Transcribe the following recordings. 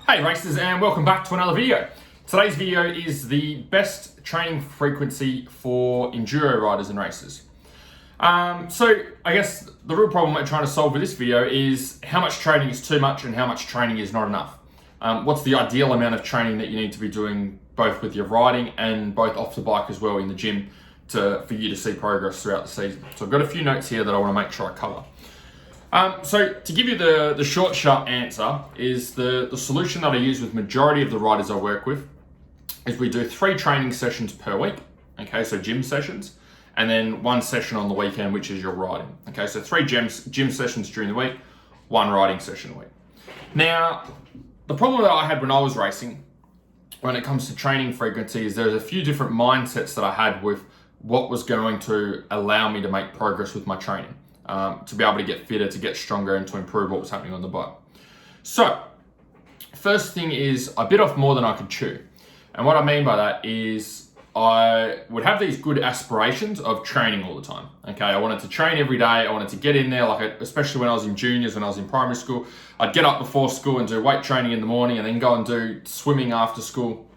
Hey racers, and welcome back to another video. Today's video is the best training frequency for enduro riders and racers. So I guess the real problem I'm trying to solve with this video is how much training is too much and how much training is not enough. What's the ideal amount of training that you need to be doing both with your riding and both off the bike as well in the gym for you to see progress throughout the season. So I've got a few notes here that I want to make sure I cover. So to give you the short, sharp answer is the solution that I use with majority of the riders I work with is we do 3 training sessions per week. Okay, so gym sessions, and then 1 session on the weekend, which is your riding. Okay, so 3 gym sessions during the week, 1 riding session a week. Now, the problem that I had when I was racing, when it comes to training frequency, is there's a few different mindsets that I had with what was going to allow me to make progress with my training. To be able to get fitter, to get stronger, and to improve what was happening on the bike. So, first thing is I bit off more than I could chew. And what I mean by that is I would have these good aspirations of training all the time. Okay, I wanted to train every day. I wanted to get in there, especially when I was in juniors, when I was in primary school. I'd get up before school and do weight training in the morning and then go and do swimming after school.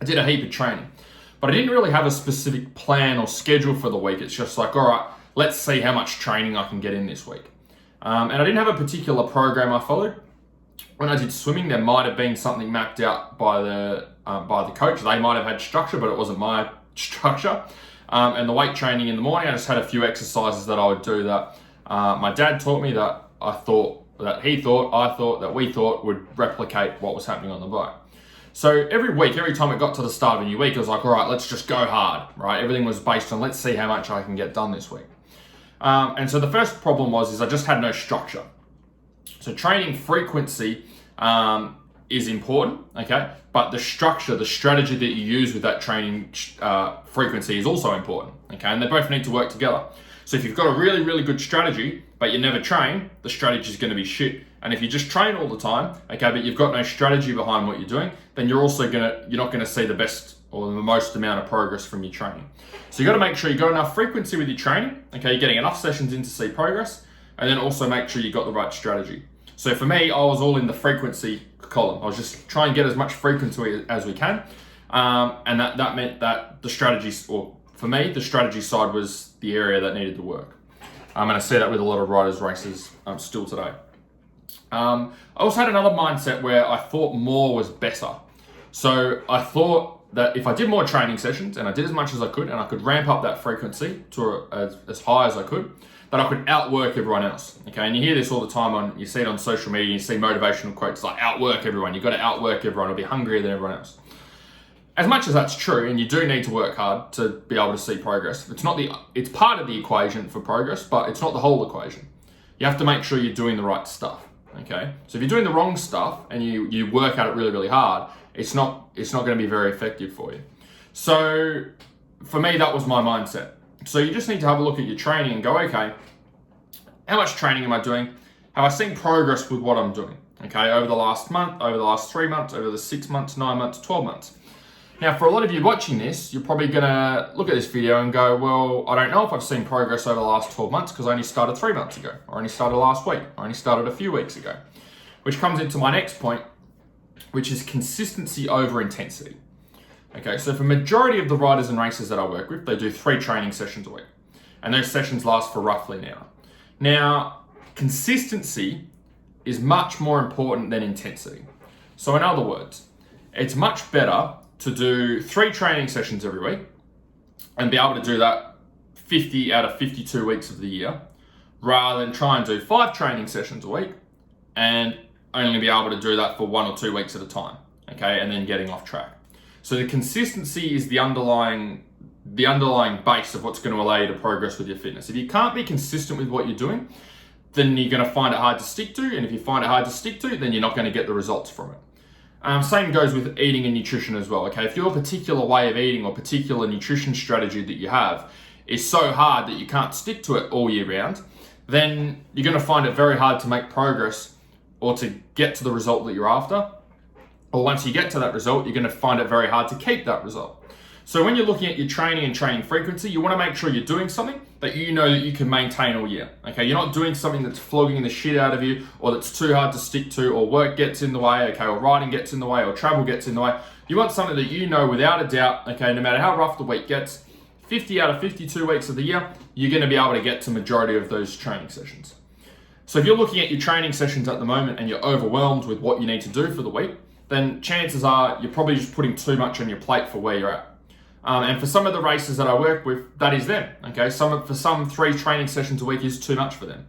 I did a heap of training. But I didn't really have a specific plan or schedule for the week. It's just like, all right, let's see how much training I can get in this week. And I didn't have a particular program I followed. When I did swimming, there might have been something mapped out by the coach. They might have had structure, but it wasn't my structure. And the weight training in the morning, I just had a few exercises that I would do that my dad taught me that I thought that we thought would replicate what was happening on the bike. So every week, every time it got to the start of a new week, it was like, all right, let's just go hard, right? Everything was based on, let's see how much I can get done this week. And so the first problem is I just had no structure. So training frequency is important, okay? But the structure, the strategy that you use with that training frequency is also important, okay? And they both need to work together. So if you've got a really, really good strategy, but you never train, the strategy is going to be shit. And if you just train all the time, okay, but you've got no strategy behind what you're doing, then you're not going to see the best or the most amount of progress from your training. So you got to make sure you got enough frequency with your training, okay, you're getting enough sessions in to see progress, and then also make sure you got the right strategy. So for me, I was all in the frequency column. I was just trying to get as much frequency as we can, and that meant that the strategy, or for me, the strategy side was the area that needed to work. And I see that with a lot of riders, racers still today. I also had another mindset where I thought more was better. So I thought that if I did more training sessions and I did as much as I could and I could ramp up that frequency to as high as I could, that I could outwork everyone else. Okay, and you hear this all the time you see it on social media, you see motivational quotes like outwork everyone, you've got to outwork everyone or be hungrier than everyone else. As much as that's true, and you do need to work hard to be able to see progress, it's part of the equation for progress, but it's not the whole equation. You have to make sure you're doing the right stuff. Okay, so if you're doing the wrong stuff and you work at it really, really hard, it's not going to be very effective for you. So for me, that was my mindset. So you just need to have a look at your training and go, okay, how much training am I doing? Have I seen progress with what I'm doing? Okay, over the last month, over the last 3 months, over the 6 months, 9 months, 12 months. Now, for a lot of you watching this, you're probably going to look at this video and go, well, I don't know if I've seen progress over the last 12 months because I only started 3 months ago, or only started last week, or only started a few weeks ago. Which comes into my next point, which is consistency over intensity. Okay, so for majority of the riders and racers that I work with, they do 3 training sessions a week. And those sessions last for roughly an hour. Now, consistency is much more important than intensity. So in other words, it's much better to do 3 training sessions every week and be able to do that 50 out of 52 weeks of the year, rather than try and do 5 training sessions a week and only be able to do that for 1 or 2 weeks at a time, okay, and then getting off track. So the consistency is the underlying base of what's going to allow you to progress with your fitness. If you can't be consistent with what you're doing, then you're going to find it hard to stick to, and if you find it hard to stick to, then you're not going to get the results from it. Same goes with eating and nutrition as well, okay? If your particular way of eating or particular nutrition strategy that you have is so hard that you can't stick to it all year round, then you're going to find it very hard to make progress or to get to the result that you're after. Or once you get to that result, you're going to find it very hard to keep that result. So when you're looking at your training and training frequency, you want to make sure you're doing something that you know that you can maintain all year. Okay, you're not doing something that's flogging the shit out of you, or that's too hard to stick to, or work gets in the way, okay, or riding gets in the way, or travel gets in the way. You want something that you know without a doubt, okay, no matter how rough the week gets, 50 out of 52 weeks of the year, you're going to be able to get to majority of those training sessions. So if you're looking at your training sessions at the moment and you're overwhelmed with what you need to do for the week, then chances are you're probably just putting too much on your plate for where you're at. And for some of the races that I work with, that is them. Okay, for some 3 training sessions a week is too much for them,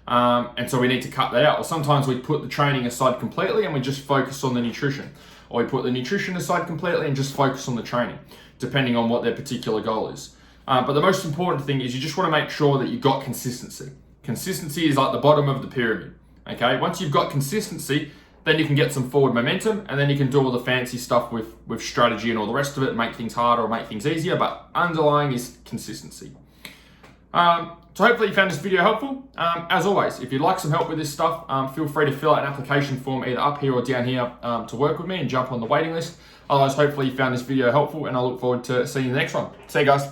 and so we need to cut that out. Or sometimes we put the training aside completely and we just focus on the nutrition, or we put the nutrition aside completely and just focus on the training, depending on what their particular goal is. But the most important thing is you just want to make sure that you've got consistency. Consistency is like the bottom of the pyramid. Okay, once you've got consistency, then you can get some forward momentum, and then you can do all the fancy stuff with strategy and all the rest of it, and make things harder or make things easier, but underlying is consistency. So hopefully you found this video helpful. As always, if you'd like some help with this stuff, feel free to fill out an application form either up here or down here to work with me and jump on the waiting list. Otherwise, hopefully you found this video helpful, and I look forward to seeing you in the next one. See you guys.